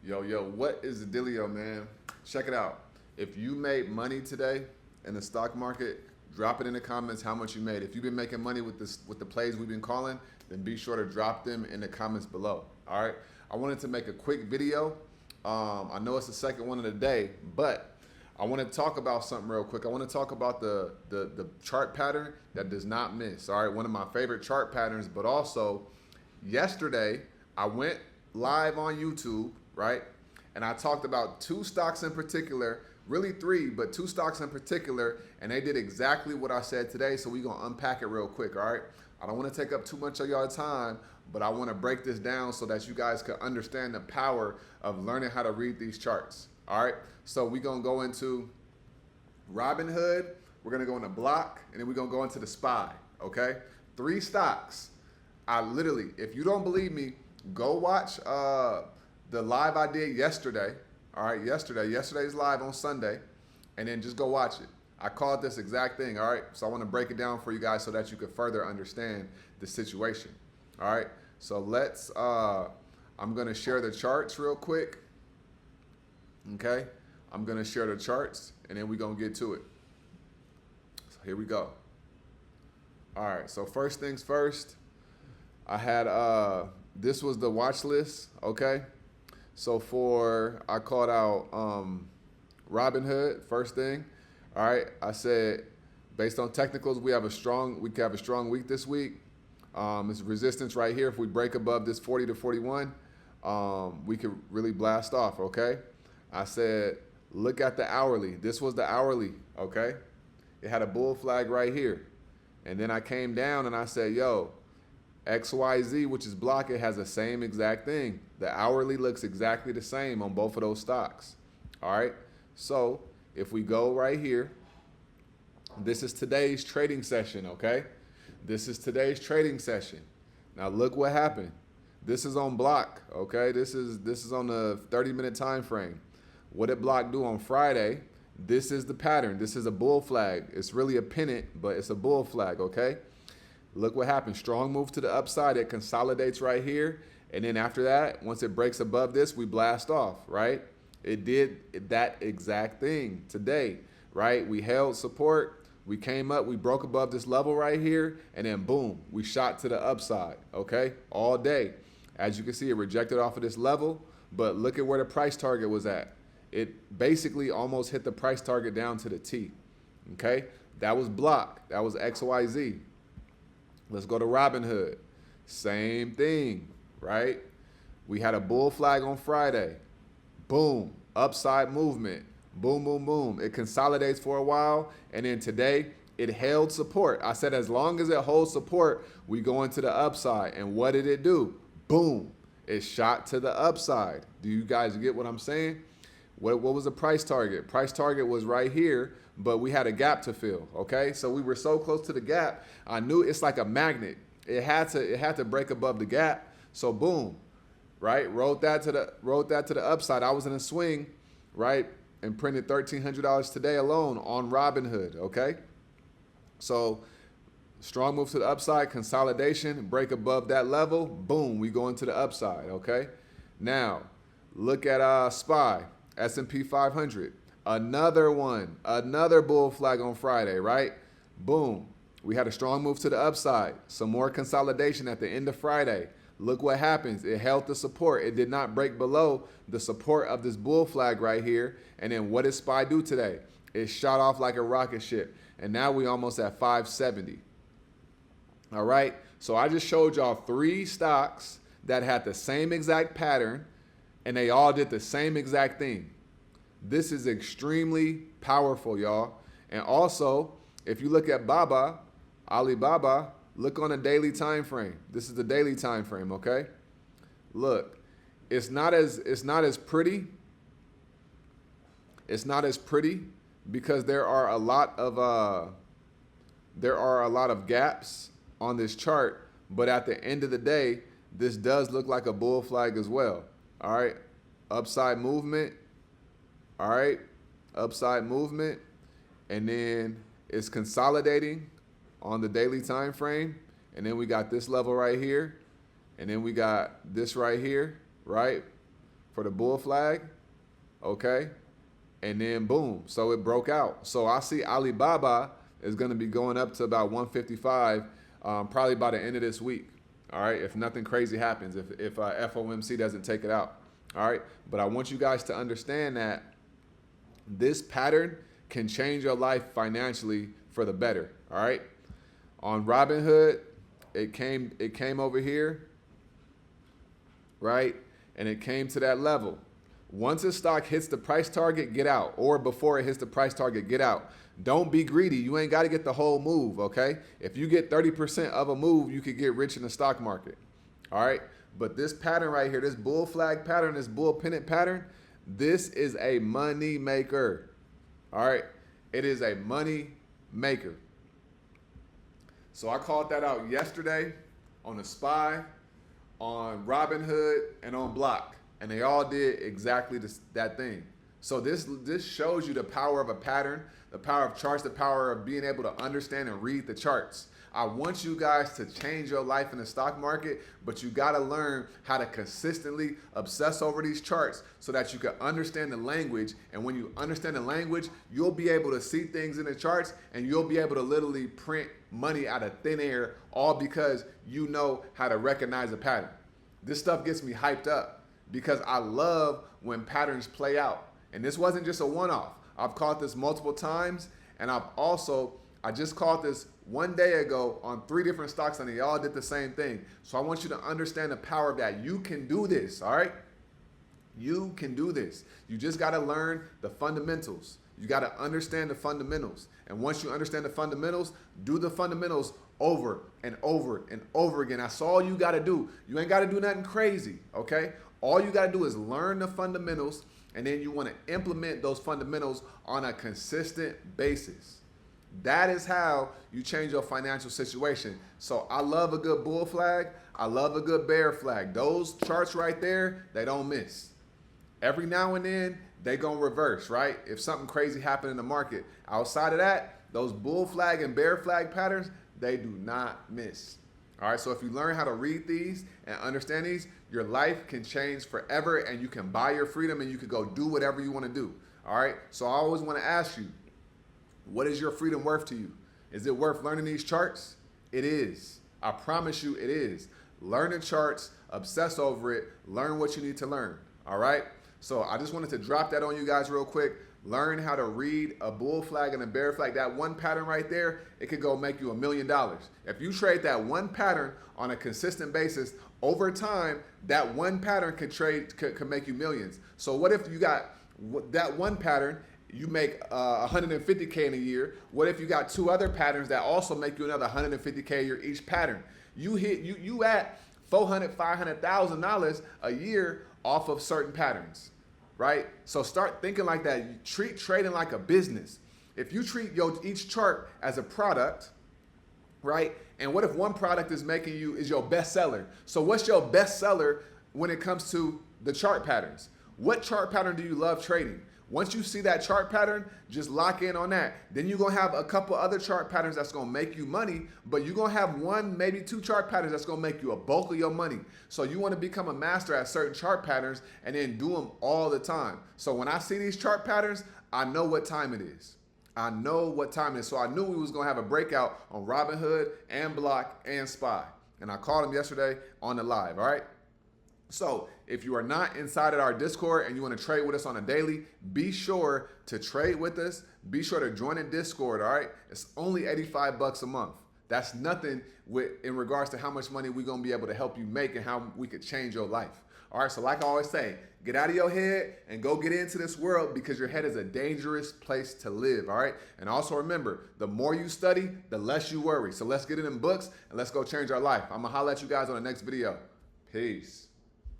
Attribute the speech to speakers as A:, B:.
A: Yo, what is the dealio, man? Check it out. If you made money today in the stock market, drop it in the comments how much you made. If you've been making money with the plays we've been calling, then be sure to drop them in the comments below. All right. I wanted to make a quick video. I know it's the second one of the day, but I want to talk about something real quick. I want to talk about the chart pattern that does not miss. All right, one of my favorite chart patterns, but also yesterday I went live on YouTube, right? And I talked about two stocks in particular, really three, but two stocks in particular, and they did exactly what I said today. So we're gonna unpack it real quick, all right? I don't want to take up too much of y'all time, but I want to break this down so that you guys can understand the power of learning how to read these charts. All right, so we're gonna go into Robinhood, we're gonna go into Block, and then we're gonna go into the SPY. Okay, three stocks. I literally, if you don't believe me, go watch the live I did yesterday. All right, yesterday's live on Sunday, and then just go watch it. I called this exact thing. All right, so I want to break it down for you guys so that you can further understand the situation. All right, so let's. I'm gonna share the charts real quick. Okay, I'm gonna share the charts and then we're gonna get to it. So here we go. All right, so first things first, I had this was the watch list. Okay, so I called out Robinhood first thing. All right, I said based on technicals we could have a strong week this week. It's resistance right here. If we break above this 40 to 41, we could really blast off. Okay. I said, look at the hourly. This was the hourly, okay? It had a bull flag right here. And then I came down and I said, yo, XYZ, which is Block, it has the same exact thing. The hourly looks exactly the same on both of those stocks. All right? So if we go right here, this is today's trading session, okay? This is today's trading session. Now look what happened. This is on Block, okay? This is on the 30-minute time frame. What did Block do on Friday? This is the pattern. This is a bull flag. It's really a pennant, but it's a bull flag, okay? Look what happened. Strong move to the upside. It consolidates right here. And then after that, once it breaks above this, we blast off, right? It did that exact thing today, right? We held support. We came up. We broke above this level right here. And then boom, we shot to the upside, okay? All day. As you can see, it rejected off of this level. But look at where the price target was at. It basically almost hit the price target down to the T. Okay, that was Block. That was XYZ. Let's go to Robinhood. Same thing, right? We had a bull flag on Friday. Boom, upside movement. Boom, boom, boom. It consolidates for a while, and then today it held support. I said as long as it holds support, we go into the upside. And what did it do? Boom, it shot to the upside. Do you guys get what I'm saying? What was the price target? Price target was right here, but we had a gap to fill, okay? So we were so close to the gap, I knew it's like a magnet. It had to break above the gap. So boom, right? Wrote that to the upside. I was in a swing, right? And printed $1,300 today alone on Robinhood, okay? So strong move to the upside, consolidation, break above that level, boom, we go into the upside, okay? Now, look at SPY. S&P 500, another one, another bull flag on Friday, right? Boom. We had a strong move to the upside. Some more consolidation at the end of Friday. Look what happens. It held the support. It did not break below the support of this bull flag right here. And then what did SPY do today? It shot off like a rocket ship. And now we almost at 570. All right. So I just showed y'all three stocks that had the same exact pattern, and they all did the same exact thing. This is extremely powerful, y'all. And also, if you look at Alibaba, look on a daily time frame. This is the daily time frame, okay? Look, it's not as pretty. It's not as pretty because there are a lot of gaps on this chart, but at the end of the day, this does look like a bull flag as well. All right, upside movement. All right, upside movement. And then it's consolidating on the daily time frame. And then we got this level right here. And then we got this right here, right? for the bull flag, okay? And then boom, so it broke out. So I see Alibaba is going to be going up to about 155 probably by the end of this week. All right, if nothing crazy happens, if FOMC doesn't take it out. All right, but I want you guys to understand that this pattern can change your life financially for the better. All right, on Robinhood, it came over here, right, and it came to that level. Once a stock hits the price target, get out. Or before it hits the price target, get out. Don't be greedy. You ain't got to get the whole move, okay? If you get 30% of a move, you could get rich in the stock market, all right? But this pattern right here, this bull flag pattern, this bull pennant pattern, this is a money maker, all right? It is a money maker. So I called that out yesterday on the SPY, on Robinhood, and on Block. And they all did exactly that thing. So this shows you the power of a pattern, the power of charts, the power of being able to understand and read the charts. I want you guys to change your life in the stock market, but you got to learn how to consistently obsess over these charts so that you can understand the language. And when you understand the language, you'll be able to see things in the charts and you'll be able to literally print money out of thin air, all because you know how to recognize a pattern. This stuff gets me hyped up, because I love when patterns play out. And this wasn't just a one-off. I've caught this multiple times, and I just caught this one day ago on 3 different stocks, and they all did the same thing. So I want you to understand the power of that. You can do this, all right? You can do this. You just got to learn the fundamentals. You got to understand the fundamentals. And once you understand the fundamentals, do the fundamentals over and over and over again. That's all you got to do. You ain't got to do nothing crazy, okay? All you got to do is learn the fundamentals, and then you want to implement those fundamentals on a consistent basis. That is how you change your financial situation. So I love a good bull flag. I love a good bear flag. Those charts right there, they don't miss. Every now and then, they gonna reverse, right? If something crazy happened in the market. Outside of that, those bull flag and bear flag patterns, they do not miss. All right, so if you learn how to read these and understand these, your life can change forever, and you can buy your freedom, and you can go do whatever you want to do. All right, so I always want to ask you, what is your freedom worth to you? Is it worth learning these charts? It is. I promise you it is. Learn the charts, obsess over it, learn what you need to learn. All right, so I just wanted to drop that on you guys real quick. Learn how to read a bull flag and a bear flag. That one pattern right there, it could go make you $1 million. If you trade that one pattern on a consistent basis, over time, that one pattern could make you millions. So what if you got that one pattern, you make 150K in a year? What if you got 2 other patterns that also make you another 150K a year each pattern? You at $400,000, $500,000 a year off of certain patterns. Right? So start thinking like that. You treat trading like a business. If you treat each chart as a product, right? And what if one product is your best seller? So what's your best seller when it comes to the chart patterns? What chart pattern do you love trading? Once you see that chart pattern, just lock in on that. Then you're going to have a couple other chart patterns that's going to make you money, but you're going to have 1, maybe 2 chart patterns that's going to make you a bulk of your money. So you want to become a master at certain chart patterns and then do them all the time. So when I see these chart patterns, I know what time it is. I know what time it is. So I knew we was going to have a breakout on Robinhood and Block and SPY. And I called them yesterday on the live, all right? So if you are not inside of our Discord and you want to trade with us on a daily, be sure to trade with us. Be sure to join the Discord, all right? It's only $85 a month. That's nothing in regards to how much money we're going to be able to help you make and how we could change your life. All right, so like I always say, get out of your head and go get into this world, because your head is a dangerous place to live, all right? And also remember, the more you study, the less you worry. So let's get in them books and let's go change our life. I'm going to holler at you guys on the next video. Peace.